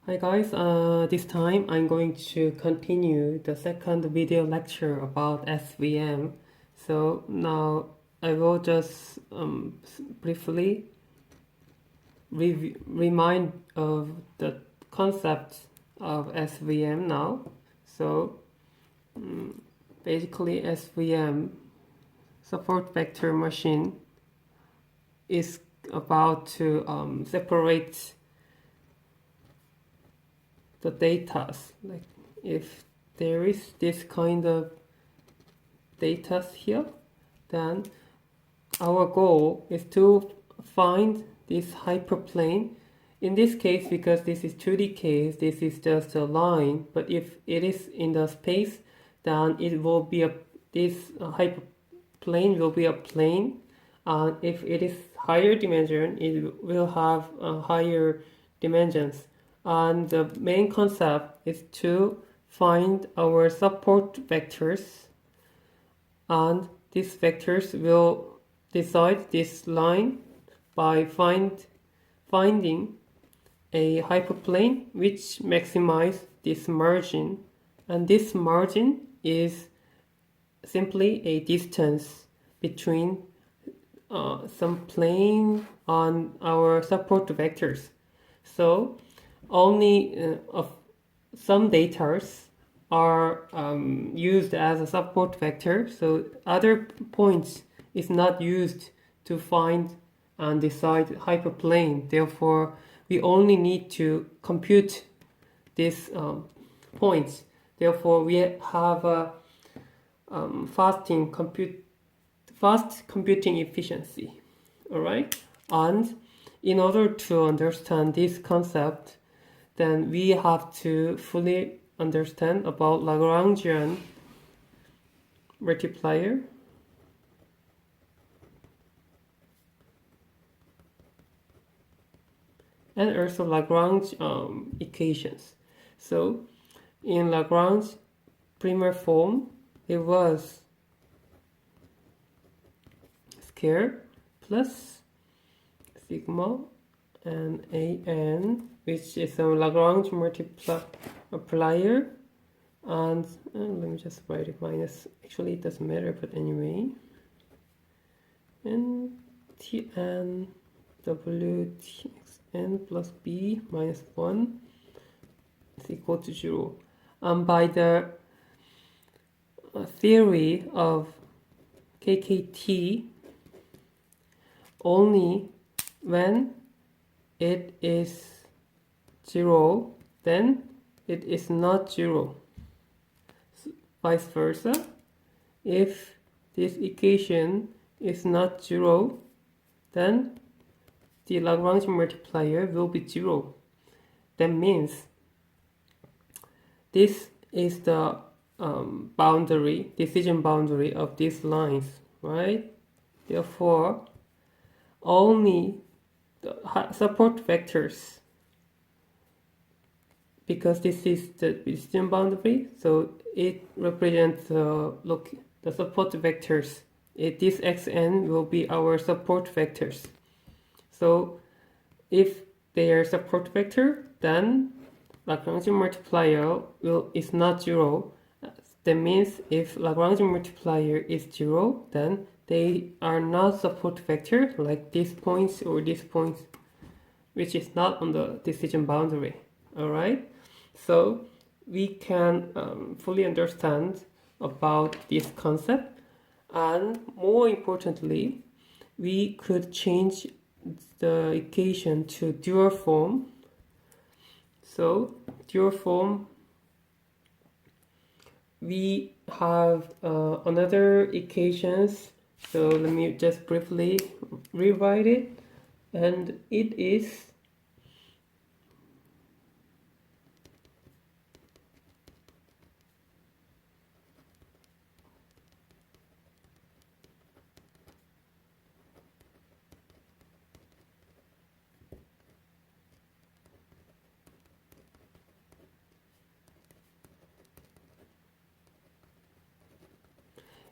Hi guys, this time I'm going to continue the second video lecture about SVM. So now I will just briefly remind of the concept of SVM now. So basically SVM, support vector machine, is about to separate the data. Like if there is this kind of data here, then our goal is to find this hyperplane. In this case, because this is 2D case, this is just a line, but if it is in the space, then it will be this hyperplane will be a plane. If it is higher dimension, it will have higher dimensions. And the main concept is to find our support vectors, and these vectors will decide this line by finding a hyperplane which maximizes this margin, and this margin is simply a distance between some plane on our support vectors. So only some data are used as a support vector, so other points is not used to find and decide hyperplane. Therefore, we only need to compute these points. Therefore, we have a fast computing efficiency. All right, and in order to understand this concept, then we have to fully understand about Lagrangian multiplier and also Lagrange equations. So in Lagrange primer form, it was square plus sigma and an, which is a Lagrange multiplier, and let me just write it minus, actually it doesn't matter, but anyway, and Tn w txn plus b minus 1 is equal to 0. By the theory of KKT, only when it is 0, then it is not 0. Vice versa, if this equation is not 0, then the Lagrange multiplier will be 0. That means this is the decision boundary of these lines, right? Therefore, only the support vectors, because this is the decision boundary, so it represents the support vectors. This xn will be our support vectors. So if they are support vector, then Lagrange multiplier is not 0. That means if Lagrange multiplier is 0, then they are not support vector, like these points or these points, which is not on the decision boundary. All right, so we can fully understand about this concept, and more importantly, we could change the equation to dual form. So dual form, we have another equations. So let me just briefly rewrite it, and it is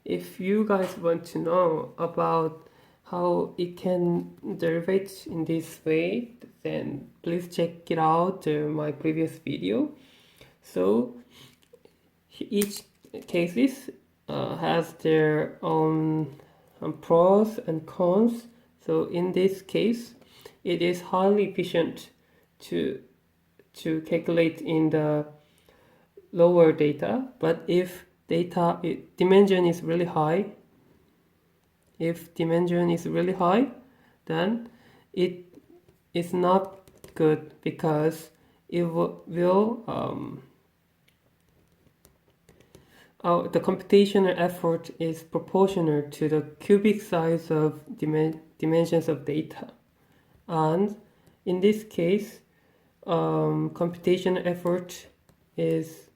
if you guys want to know about how it can derive in this way, then please check it out, my previous video. So each cases has their own pros and cons. So in this case, it is highly efficient to calculate in the lower data, but if dimension is really high, then it is not good, because it will the computational effort is proportional to the cubic size of dimensions of data, and in this case, computational effort is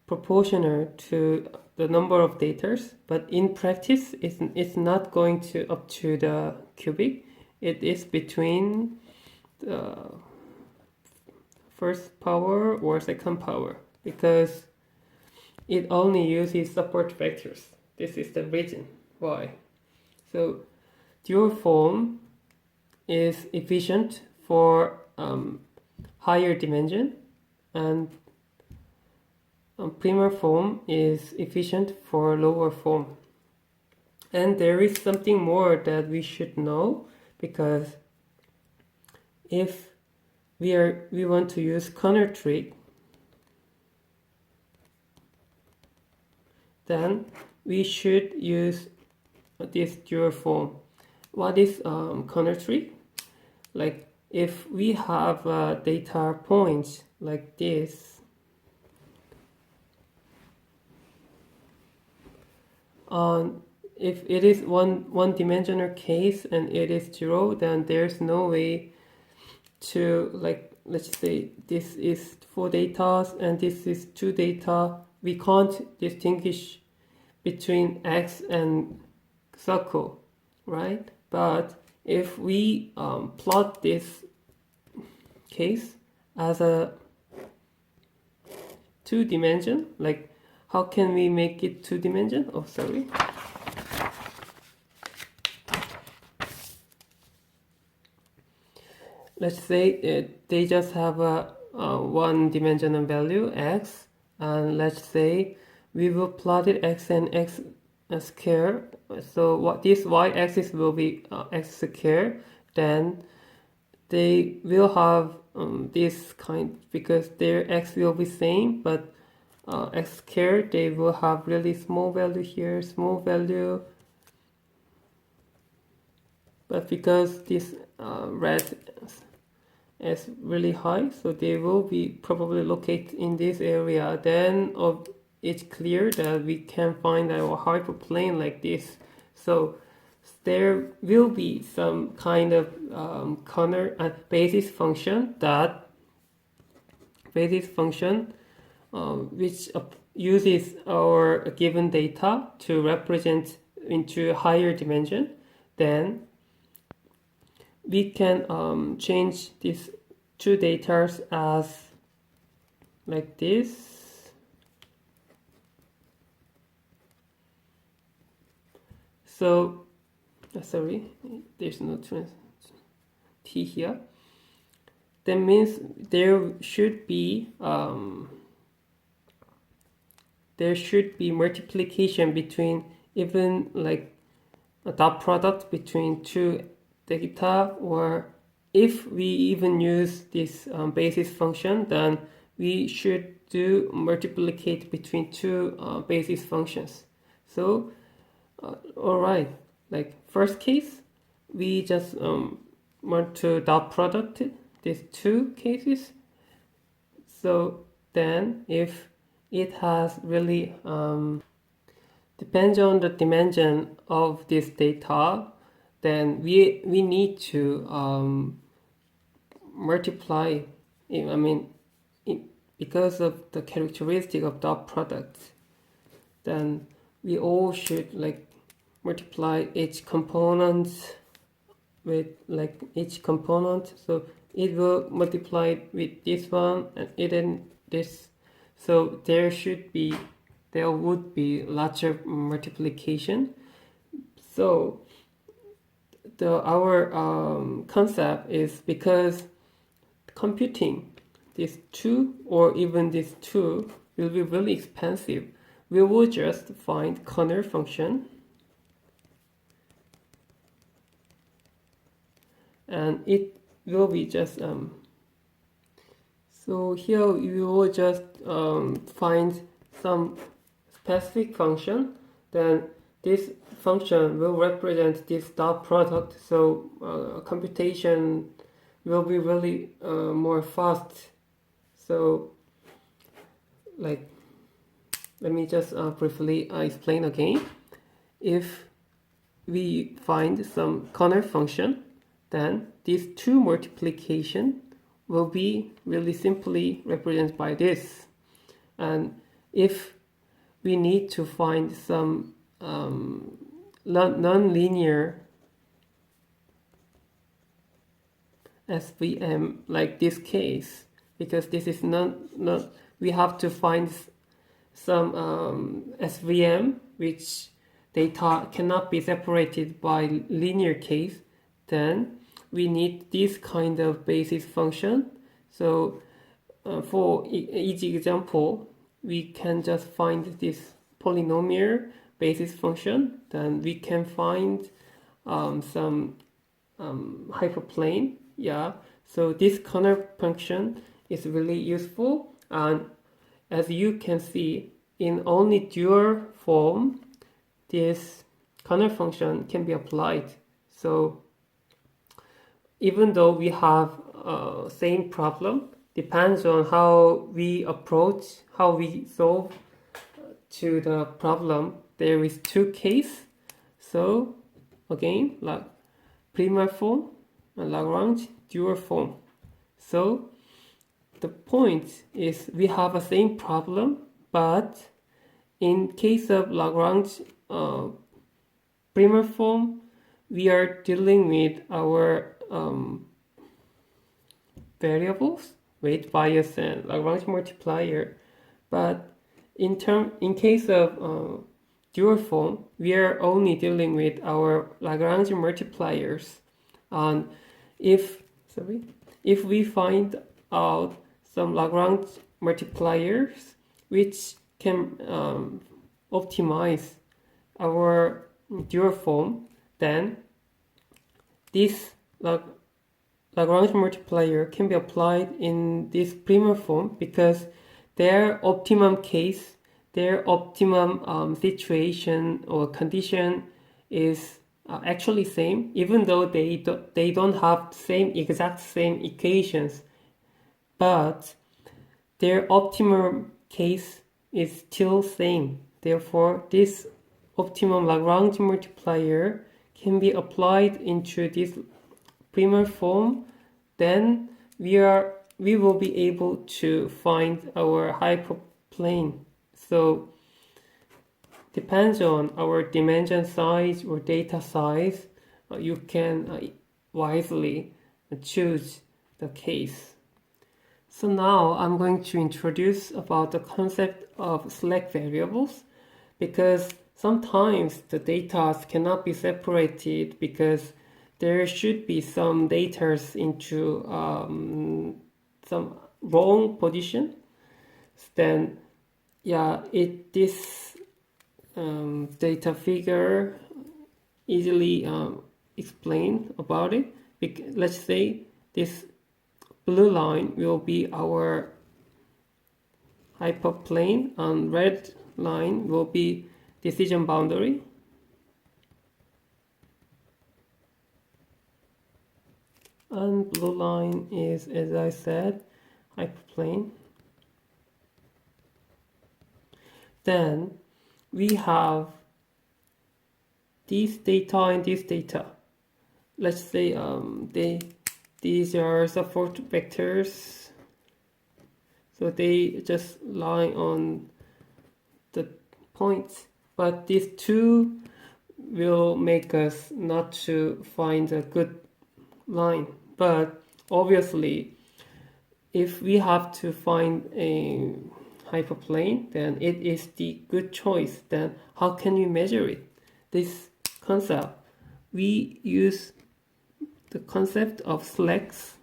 proportional to the number of data, but in practice, it's not going to up to the cubic. It is between the first power or second power, because it only uses support vectors. This is the reason why. So dual form is efficient for higher dimension, and primer form is efficient for lower form. And there is something more that we should know, because if we want to use corner trick, then we should use this dual form. What is corner trick? Like if we have data points like this, if it is one dimensional case and it is 0, then there's no way to, like, let's say this is 4 data and this is 2 data. We can't distinguish between X and circle, right? But if we plot this case as a 2-dimension, like how can we make it 2-dimension? Oh, sorry. Let's say they just have a 1-dimensional value, X, and let's say we will plot it X and X square. So what this y-axis will be X square, then they will have this kind, because their X will be same, but X square, they will have really small value here, small value, but because this red is really high, so they will be probably located in this area. Then it's clear that we can find our hyperplane like this. So there will be some kind of corner basis function which uses our given data to represent into higher dimension. Then we can change these 2 data as like this. So sorry, there's no T here. That means there should be multiplication between, even like a dot product between 2 data, or if we even use this basis function, then we should do multiplicate between 2 basis functions. So alright, like first case, we just want to dot product these 2 cases. So then if it has really depends on the dimension of this data, then we need to multiply, because of the characteristic of dot product, then we all should like multiply each component with like each component. So it will multiply with this one and it and this. So there would be larger multiplication. So our concept is, because computing these two or even these two will be really expensive. We will just find corner function, and it will be just so here you will just find some specific function, then this function will represent this dot product, so computation will be really more fast. So like, let me just briefly explain again. If we find some corner function, then these two multiplication will be really simply represented by this. And if we need to find some non-linear SVM, like this case, because this is not we have to find some SVM which data cannot be separated by linear case, then we need this kind of basis function. So for easy example, we can just find this polynomial basis function, then we can find some hyperplane. Yeah, so this corner function is really useful, and as you can see, in only dual form this corner function can be applied. So even though we have same problem, depends on how we approach, how we solve to the problem, there is two cases. So again, like primal form and Lagrange dual form. So the point is we have a same problem, but in case of Lagrange primal form, we are dealing with our variables, weight, bias, and Lagrange multiplier. But in case of dual form, we are only dealing with our Lagrange multipliers. And if we find out some Lagrange multipliers which can optimize our dual form, then this Lagrange multiplier can be applied in this primal form, because their optimum case, their optimum situation or condition is actually same, even though they don't have exact same equations, but their optimum case is still same. Therefore, this optimum Lagrange multiplier can be applied into this primal form. Then we will be able to find our hyperplane. So depends on our dimension size or data size, you can wisely choose the case. So now I'm going to introduce about the concept of slack variables, because sometimes the data cannot be separated because there should be some data into some wrong position. Then yeah, this data figure easily explain about it. Let's say this blue line will be our hyperplane and red line will be decision boundary. And blue line is, as I said, hyperplane. Then we have these data and this data. Let's say these are support vectors, so they just lie on the points, but these two will make us not to find a good line. But obviously, if we have to find a hyperplane, then it is the good choice. Then how can we measure it? This concept, we use the concept of slacks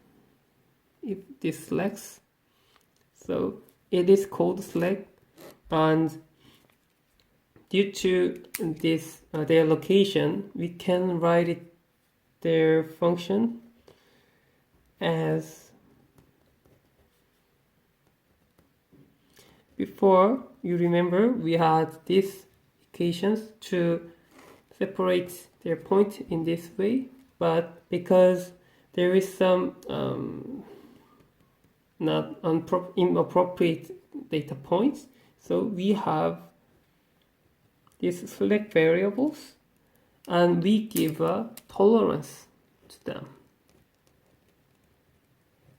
if this selects. So it is called select, and due to this their location, we can write it their function as before. You remember we had these equations to separate their point in this way, but because there is some not inappropriate data points, so we have these select variables and we give a tolerance to them,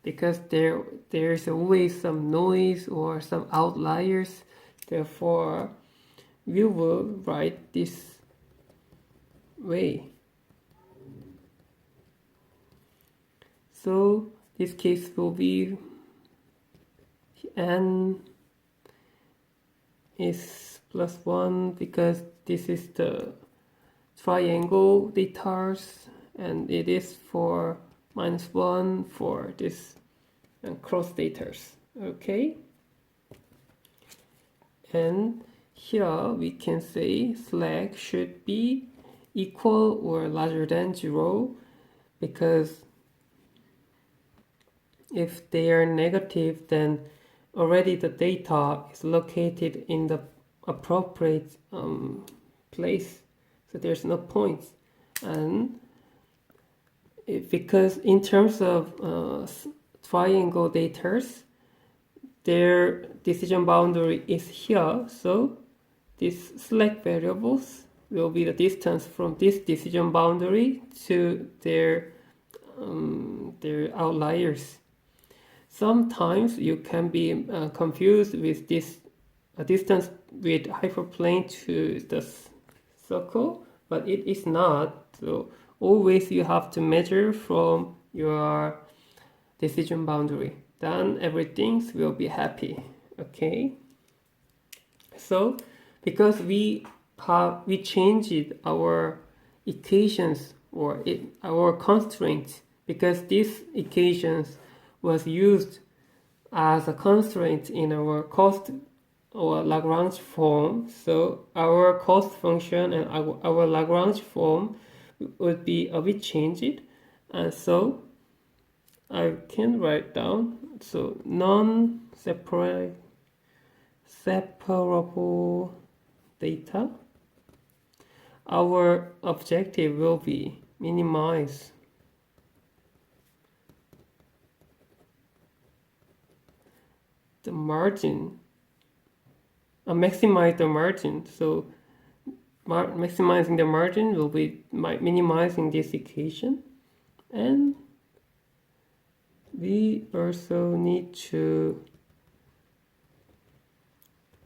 because there's always some noise or some outliers. Therefore we will write this way. So this case will be n is +1 because this is the triangle datas, and it is for -1 for this cross datas. Okay, and here we can say slack should be equal or larger than 0, because if they are negative, then already the data is located in the appropriate place, so there's no point. And because in terms of triangle datas, their decision boundary is here, so these select variables will be the distance from this decision boundary to their outliers. Sometimes you can be confused with this distance with hyperplane to the circle, but it is not. So always you have to measure from your decision boundary. Then everything will be happy. Okay. So because we changed our equations or our constraints, because these equations was used as a constraint in our cost or Lagrange form. So our cost function and our Lagrange form would be a bit changed, and so I can write down, so separable data. Our objective will be minimize the margin, maximize the margin. So maximizing the margin will be minimizing this equation, and we also need to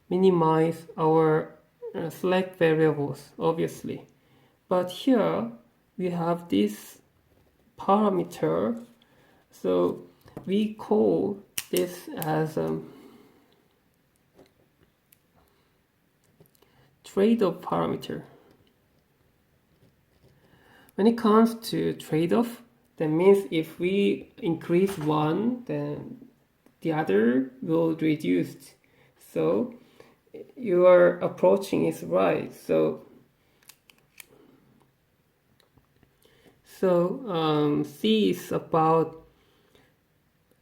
minimize our select variables, obviously. But here we have this parameter, so we call this as trade-off parameter. When it comes to trade-off, that means if we increase one, then the other will reduce. So your approaching is right. So C is about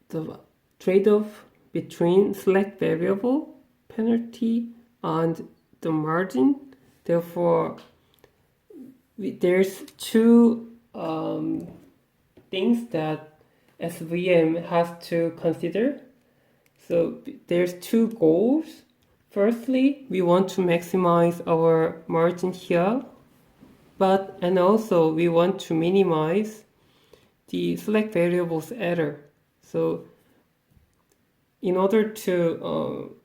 the trade-off between select variable, penalty, and the margin. Therefore, there's two things that SVM has to consider. So there's two goals. Firstly, we want to maximize our margin here, and also we want to minimize the select variable's error. So in order to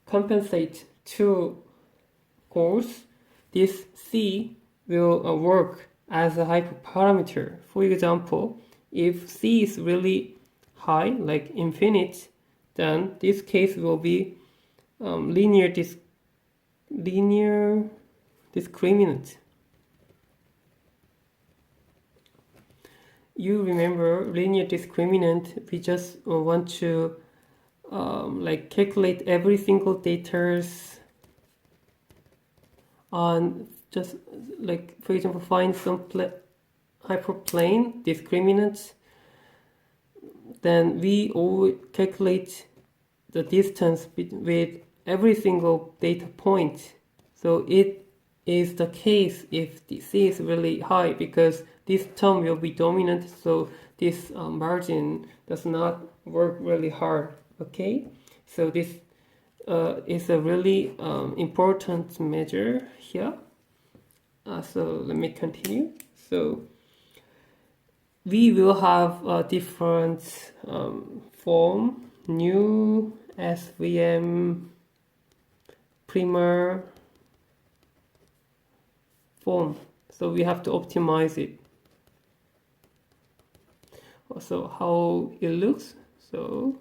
compensate two goals, this C will work as a hyperparameter. For example, if C is really high, like infinite, then this case will be linear discriminant. you remember linear discriminant, we just want to like calculate every single data's on just like, for example, find some hyperplane discriminant, then we all calculate the distance with every single data point. So it is the case if the C is really high, because this term will be dominant, so this margin does not work really hard. Okay, so this is a really important measure here. So let me continue. So we will have a different form, new SVM primer form. So we have to optimize it. Also, how it looks. So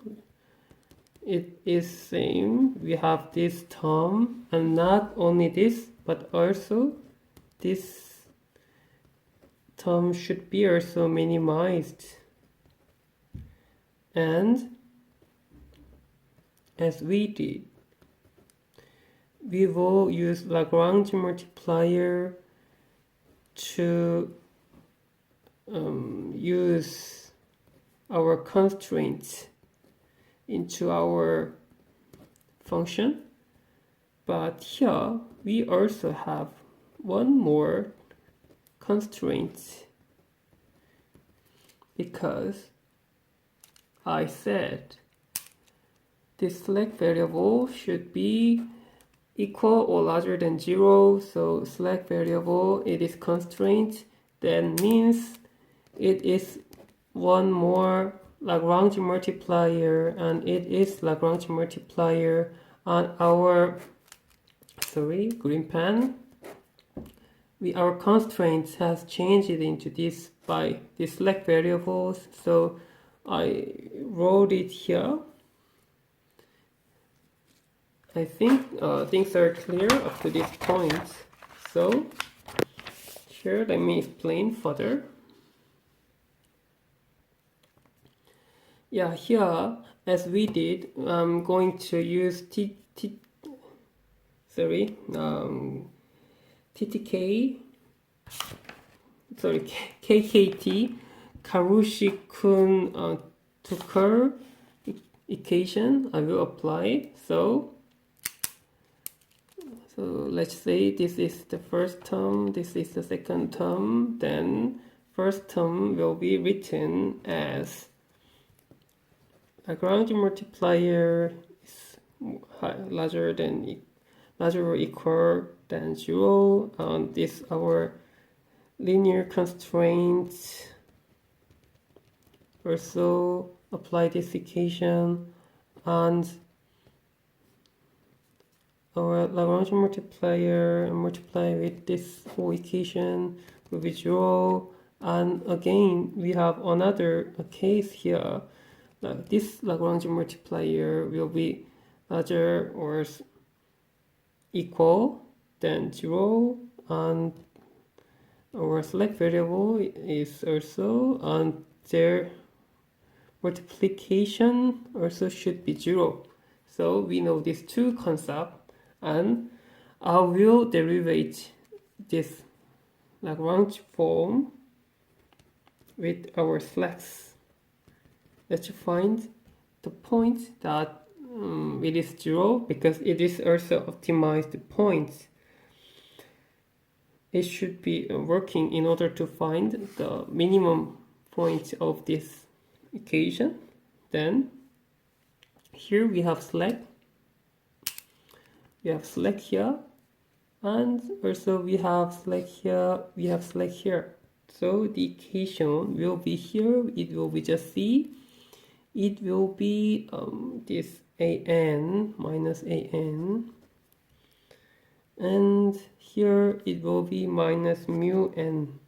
it is same. We have this term, and not only this, but also this term should be also minimized. And as we did, we will use Lagrange multiplier to use our constraints into our function. But here we also have one more constraint, because I said this slack variable should be equal or larger than 0. So slack variable, it is constraint, then means it is one more Lagrange multiplier, and it is Lagrange multiplier on our green pen. Our constraints has changed it into this by the slack variables. So I wrote it here. I think things are clear up to this point. So here, let me explain further. Yeah, here, as we did, I'm going to use KKT, Karushikun-Tucker equation. I will apply. So let's say this is the first term, this is the second term, then first term will be written as Lagrange multiplier is larger or equal than 0, and this our linear constraints. Also apply this equation, and our Lagrange multiplier and multiply with this whole equation will be 0. And again, we have another case here. This Lagrange multiplier will be larger or equal than 0, and our slack variable is also, and their multiplication also should be 0. So we know these two concepts, and I will derivate this Lagrange form with our slacks. Let's find the point that it is 0, because it is also optimized point. It should be working in order to find the minimum point of this equation. Then here we have slack. We have slack here, and also we have slack here, we have slack here. So the equation will be here, it will be just C. It will be this an minus an, and here it will be minus mu n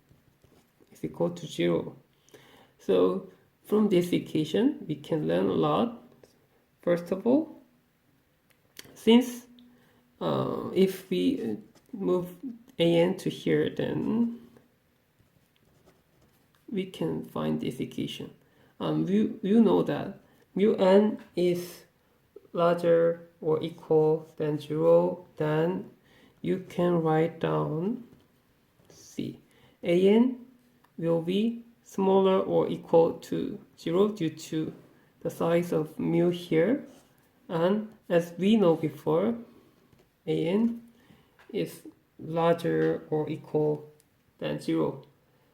is equal to 0. So from this equation we can learn a lot. First of all, since if we move an to here, then we can find this equation. You know that mu n is larger or equal than 0, then you can write down C. an will be smaller or equal to 0 due to the size of mu here, and as we know before, an is larger or equal than 0.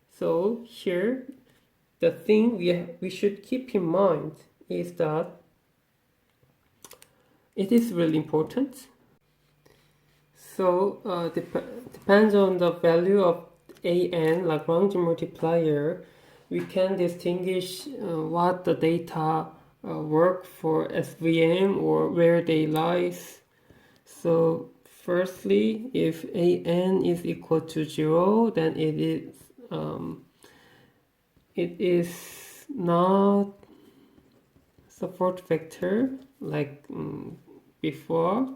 So here the thing we should keep in mind is that it is really important. So depends on the value of an Lagrange multiplier, we can distinguish what the data work for SVM or where they lies. So firstly, if an is equal to 0, then it is not support vector like before.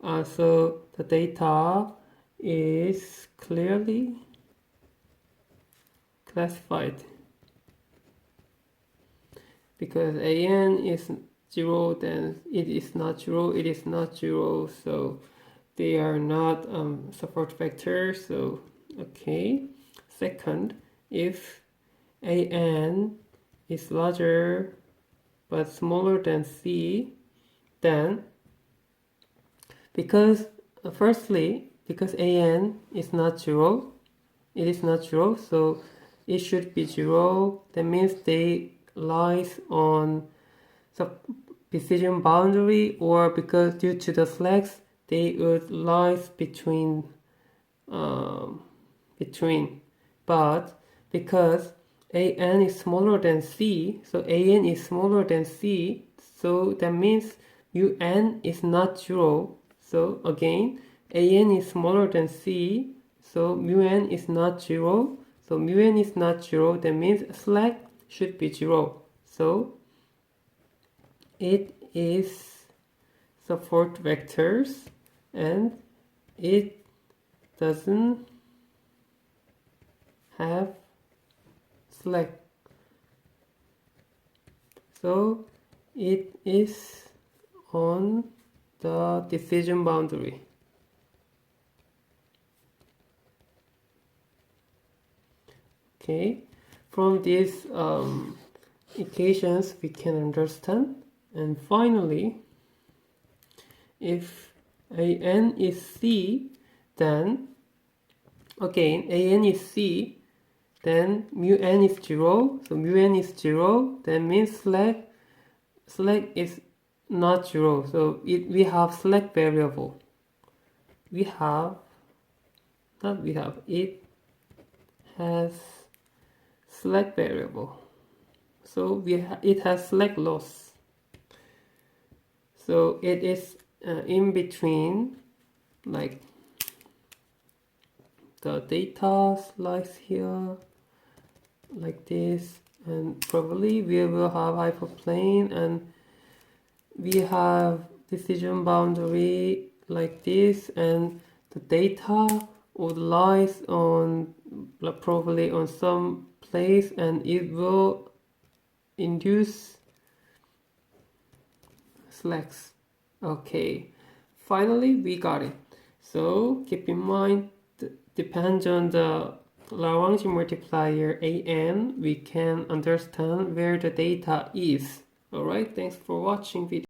So the data is clearly classified because an is 0, then it is not 0, it is not 0, so they are not support vectors. So okay. Second, if an is larger but smaller than c, then because an is not 0, it is not 0, so it should be 0. That means they lies on the decision boundary, or because due to the flex they would lies between. But because an is smaller than c, so an is smaller than c, so that means un is not 0. So again, an is smaller than c, so mu n is not 0. So mu n is not 0, that means slack should be 0. So it is support vectors and it doesn't have slack. So it is on the decision boundary. Okay, from these equations we can understand. And finally, if an is c, then again an is c, then mu n is 0. So mu n is 0, that means slack is not 0. So we have slack variable. It has slack variable. So it has slack loss. So it is in between, like the data slice here, like this, and probably we will have hyperplane, and we have decision boundary like this, and the data would lies on probably on some place, and it will induce slacks. Okay, finally we got it. So keep in mind, depends on the Lagrange multiplier an, we can understand where the data is. Alright, thanks for watching video.